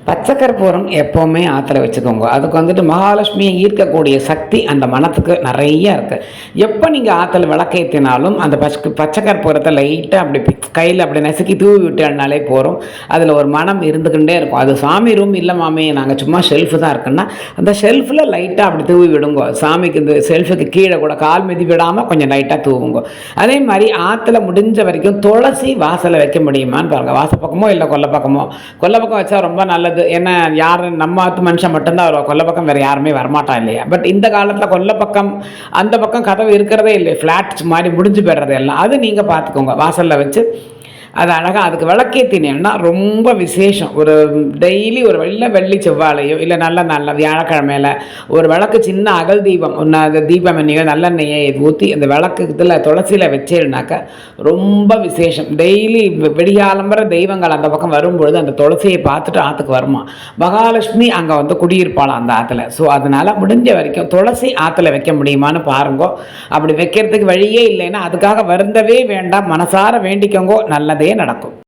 பச்சை கற்பூரம் எப்போவுமே ஆற்றுல வச்சுக்கோங்க. அதுக்கு வந்துட்டு மகாலட்சுமியை ஈர்க்கக்கூடிய சக்தி அந்த மனத்துக்கு நிறைய இருக்குது. எப்போ நீங்கள் ஆற்றுல விளக்கேற்றினாலும் அந்த பச்சை கற்பூரத்தை லைட்டாக அப்படி கையில் அப்படி நசுக்கி தூவி விட்டோம்னாலே போகிறோம். அதில் ஒரு மனம் இருந்துக்கிட்டே இருக்கும். அது சாமி ரூம் இல்லை மாமி, நாங்கள் சும்மா ஷெல்ஃபு தான் இருக்குன்னா அந்த ஷெல்ஃபில் லைட்டாக அப்படி தூவி விடுங்கோ. சாமிக்கு இந்த ஷெல்ஃபுக்கு கீழே கூட கால் மிதி விடாமல் கொஞ்சம் லைட்டாக தூவுங்க. அதே மாதிரி ஆற்றுல முடிஞ்ச வரைக்கும் துளசி வாசலை வைக்க முடியுமான்னு பாருங்கள். வாசல் பக்கமோ இல்லை கொல்லை பக்கமோ. கொல்லை பக்கம் வச்சா ரொம்ப நல்லது. ஏன்னா யார் நம்ம ஆத்து மனுஷன் மட்டும்தான் வருவா, கொல்லை பக்கம் வேறு யாருமே வரமாட்டா இல்லையா. பட் இந்த காலத்தில் கொல்லை பக்கம் அந்த பக்கம் கதவு இருக்கிறதே இல்லை, ஃப்ளாட்ஸ் மாதிரி முடிஞ்சு போய்டுறது எல்லாம். அது நீங்கள் பார்த்துக்கோங்க. வாசலில் வச்சு அது அழகாக அதுக்கு விளக்கேற்றினேன்னா ரொம்ப விசேஷம். ஒரு டெய்லி ஒரு வெள்ளி செவ்வாழையோ இல்லை நல்ல வியாழக்கிழமையில் ஒரு விளக்கு சின்ன அகல் தீபம் ஒன்று, அந்த தீபம் எண்ணெயோ நல்லெண்ணெயை ஊற்றி அந்த விளக்கு இதில் துளசியில் வச்சேன்னாக்கா ரொம்ப விசேஷம். டெய்லி வெடிகாலம்புற தெய்வங்கள் அந்த பக்கம் வரும்பொழுது அந்த துளசியை பார்த்துட்டு ஆற்றுக்கு வருமா. மகாலட்சுமி அங்கே வந்து குடியிருப்பாளாம் அந்த ஆற்றுல. ஸோ அதனால் முடிஞ்ச வரைக்கும் துளசி ஆற்றுல வைக்க முடியுமான்னு பாருங்கோ. அப்படி வைக்கிறதுக்கு வழியே இல்லைன்னா அதுக்காக வருந்தவே வேண்டாம், மனசார வேண்டிக்கோங்கோ, நல்லதே நடக்கும்.